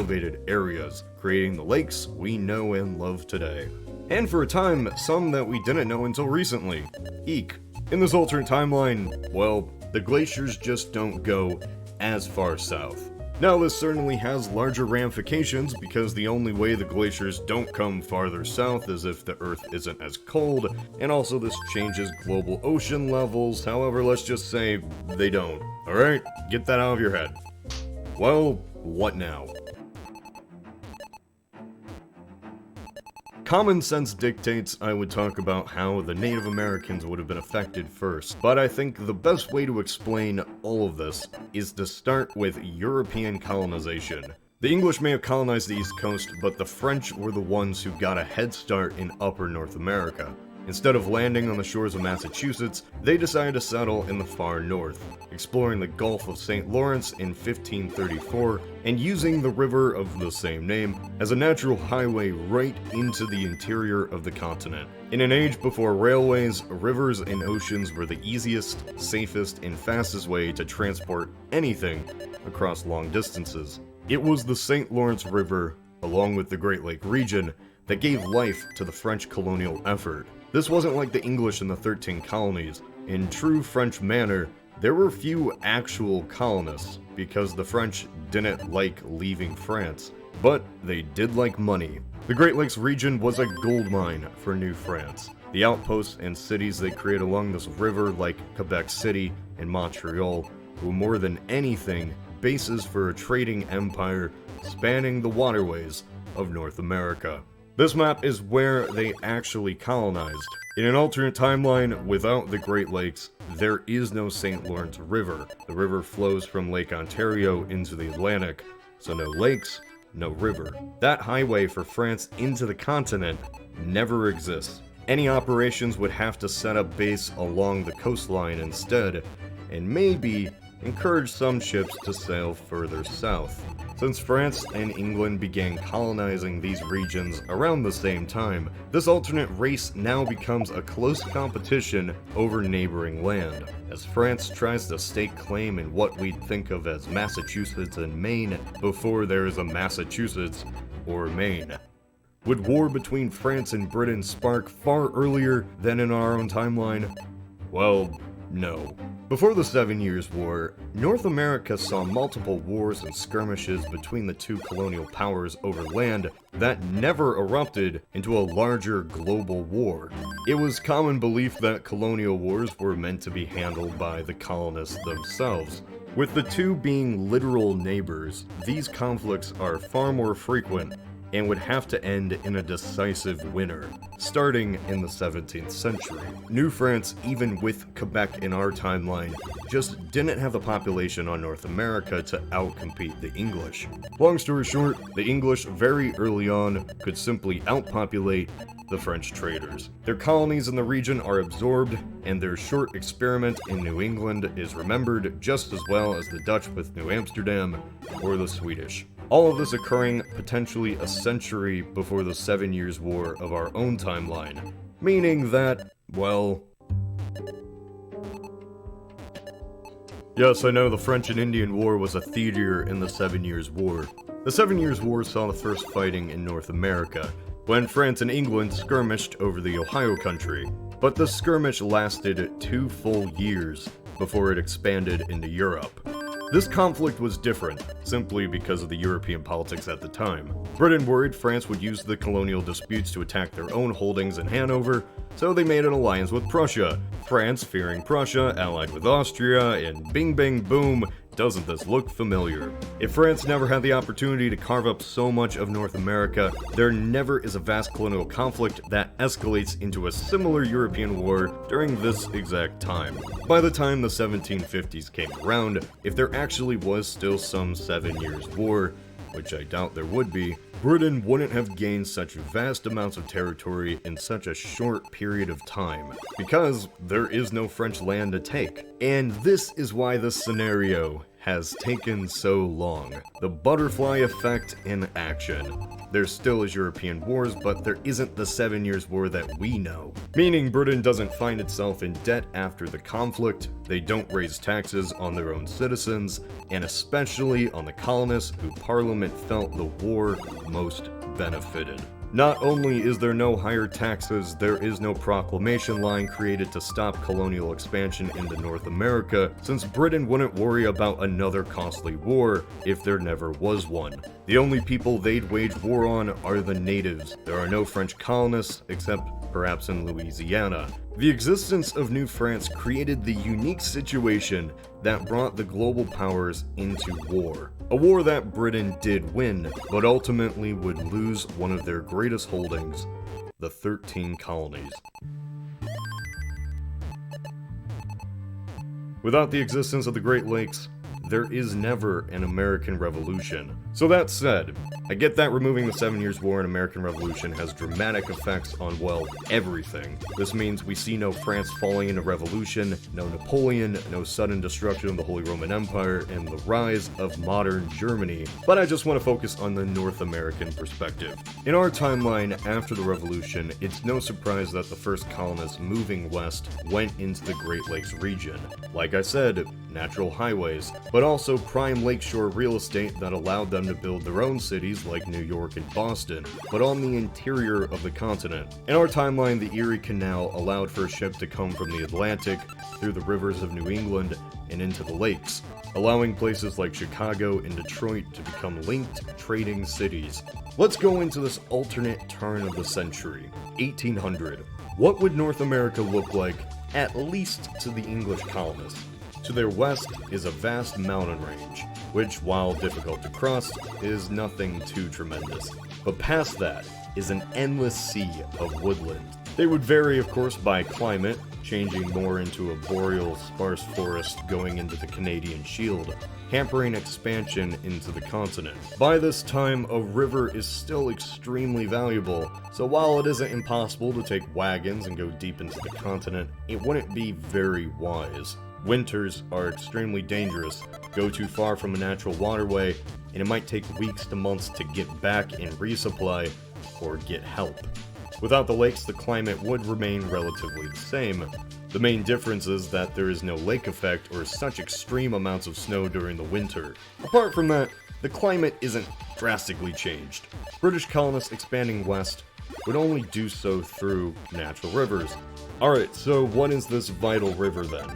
elevated areas, creating the lakes we know and love today. And for a time, some that we didn't know until recently. Eek. In this alternate timeline, well, the glaciers just don't go as far south. Now this certainly has larger ramifications because the only way the glaciers don't come farther south is if the Earth isn't as cold, and also this changes global ocean levels, however let's just say they don't. Alright, get that out of your head. Well, what now? Common sense dictates I would talk about how the Native Americans would have been affected first, but I think the best way to explain all of this is to start with European colonization. The English may have colonized the East Coast, but the French were the ones who got a head start in upper North America. Instead of landing on the shores of Massachusetts, they decided to settle in the far north, exploring the Gulf of St. Lawrence in 1534 and using the river of the same name as a natural highway right into the interior of the continent. In an age before railways, rivers and oceans were the easiest, safest, and fastest way to transport anything across long distances. It was the St. Lawrence River, along with the Great Lake region, that gave life to the French colonial effort. This wasn't like the English in the 13 colonies. In true French manner, there were few actual colonists, because the French didn't like leaving France, but they did like money. The Great Lakes region was a gold mine for New France. The outposts and cities they created along this river, like Quebec City and Montreal, were more than anything bases for a trading empire spanning the waterways of North America. This map is where they actually colonized. In an alternate timeline, without the Great Lakes, there is no St. Lawrence River. The river flows from Lake Ontario into the Atlantic, so no lakes, no river. That highway for France into the continent never exists. Any operations would have to set up base along the coastline instead, and maybe encourage some ships to sail further south. Since France and England began colonizing these regions around the same time, this alternate race now becomes a close competition over neighboring land, as France tries to stake claim in what we'd think of as Massachusetts and Maine before there is a Massachusetts or Maine. Would war between France and Britain spark far earlier than in our own timeline? Well, no. Before the 7 Years' War, North America saw multiple wars and skirmishes between the two colonial powers over land that never erupted into a larger global war. It was common belief that colonial wars were meant to be handled by the colonists themselves. With the two being literal neighbors, these conflicts are far more frequent and would have to end in a decisive winner, starting in the 17th century. New France, even with Quebec in our timeline, just didn't have the population on North America to outcompete the English. Long story short, the English very early on could simply outpopulate the French traders. Their colonies in the region are absorbed, and their short experiment in New England is remembered just as well as the Dutch with New Amsterdam or the Swedish. All of this occurring potentially a century before the 7 Years' War of our own timeline, meaning that, well... Yes, I know the French and Indian War was a theater in the 7 Years' War. The 7 Years' War saw the first fighting in North America, when France and England skirmished over the Ohio country, but the skirmish lasted 2 full years before it expanded into Europe. This conflict was different, simply because of the European politics at the time. Britain worried France would use the colonial disputes to attack their own holdings in Hanover, so they made an alliance with Prussia. France, fearing Prussia, allied with Austria, and bing bang boom, doesn't this look familiar? If France never had the opportunity to carve up so much of North America, there never is a vast colonial conflict that escalates into a similar European war during this exact time. By the time the 1750s came around, if there actually was still some 7 Years' War, which I doubt there would be, Britain wouldn't have gained such vast amounts of territory in such a short period of time, because there is no French land to take. And this is why this scenario has taken so long? The butterfly effect in action. There still is European wars, but there isn't the 7 Years' War that we know. Meaning Britain doesn't find itself in debt after the conflict, they don't raise taxes on their own citizens, and especially on the colonists who Parliament felt the war most benefited. Not only is there no higher taxes, there is no proclamation line created to stop colonial expansion into North America, since Britain wouldn't worry about another costly war if there never was one. The only people they'd wage war on are the natives. There are no French colonists, except perhaps in Louisiana. The existence of New France created the unique situation that brought the global powers into war. A war that Britain did win, but ultimately would lose one of their greatest holdings, the 13 colonies. Without the existence of the Great Lakes, there is never an American Revolution. So that said, I get that removing the 7 Years' War and American Revolution has dramatic effects on, well, everything. This means we see no France falling into revolution, no Napoleon, no sudden destruction of the Holy Roman Empire, and the rise of modern Germany, but I just want to focus on the North American perspective. In our timeline after the Revolution, it's no surprise that the first colonists moving west went into the Great Lakes region. Like I said, natural highways, but also prime lakeshore real estate that allowed them to build their own cities like New York and Boston, but on the interior of the continent. In our timeline, the Erie Canal allowed for a ship to come from the Atlantic through the rivers of New England and into the lakes, allowing places like Chicago and Detroit to become linked trading cities. Let's go into this alternate turn of the century, 1800. What would North America look like, at least to the English colonists? To their west is a vast mountain range, which, while difficult to cross, is nothing too tremendous. But past that is an endless sea of woodland. They would vary, of course, by climate, changing more into a boreal sparse forest going into the Canadian Shield, hampering expansion into the continent. By this time, a river is still extremely valuable, so while it isn't impossible to take wagons and go deep into the continent, it wouldn't be very wise. Winters are extremely dangerous, go too far from a natural waterway, and it might take weeks to months to get back and resupply or get help. Without the lakes, the climate would remain relatively the same. The main difference is that there is no lake effect or such extreme amounts of snow during the winter. Apart from that, the climate isn't drastically changed. British colonists expanding west would only do so through natural rivers. Alright, so what is this vital river then?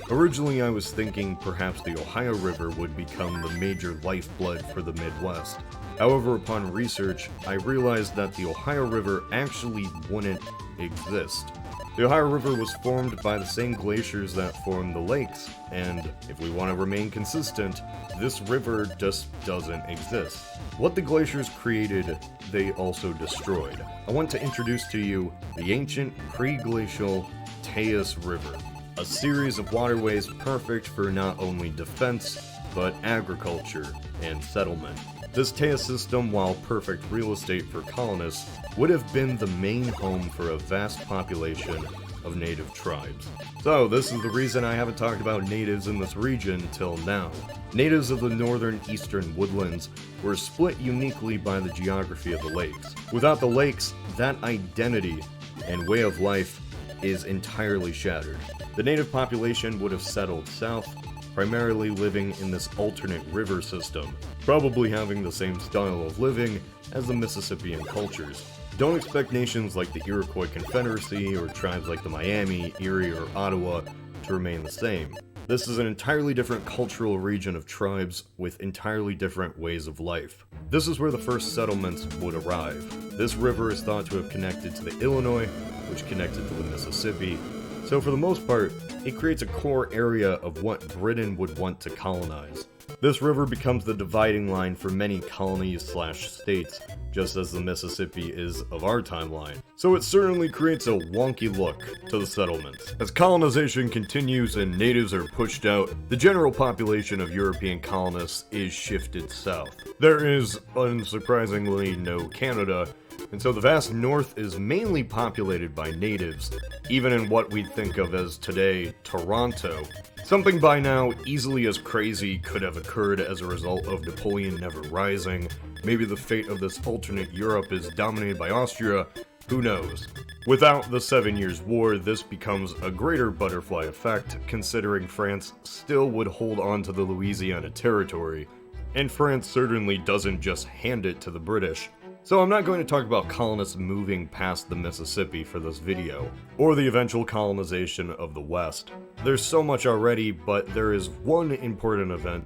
Originally I was thinking perhaps the Ohio River would become the major lifeblood for the Midwest. However, upon research, I realized that the Ohio River actually wouldn't exist. The Ohio River was formed by the same glaciers that formed the lakes, and if we want to remain consistent, this river just doesn't exist. What the glaciers created, they also destroyed. I want to introduce to you the ancient pre-glacial Taos River, a series of waterways perfect for not only defense, but agriculture and settlement. This Taos system, while perfect real estate for colonists, would have been the main home for a vast population of native tribes. So this is the reason I haven't talked about natives in this region till now. Natives of the northern eastern woodlands were split uniquely by the geography of the lakes. Without the lakes, that identity and way of life is entirely shattered. The native population would have settled south, primarily living in this alternate river system, probably having the same style of living as the Mississippian cultures. Don't expect nations like the Iroquois Confederacy or tribes like the Miami, Erie, or Ottawa to remain the same. This is an entirely different cultural region of tribes with entirely different ways of life. This is where the first settlements would arrive. This river is thought to have connected to the Illinois, which connected to the Mississippi. So for the most part, it creates a core area of what Britain would want to colonize. This river becomes the dividing line for many colonies/states, just as the Mississippi is of our timeline. So it certainly creates a wonky look to the settlements. As colonization continues and natives are pushed out, the general population of European colonists is shifted south. There is, unsurprisingly, no Canada, and so the vast north is mainly populated by natives, even in what we think of as today Toronto. Something by now easily as crazy could have occurred as a result of Napoleon never rising. Maybe the fate of this alternate Europe is dominated by Austria, who knows? Without the 7 Years' War, this becomes a greater butterfly effect, considering France still would hold on to the Louisiana territory, and France certainly doesn't just hand it to the British. So I'm not going to talk about colonists moving past the Mississippi for this video, or the eventual colonization of the West. There's so much already, but there is one important event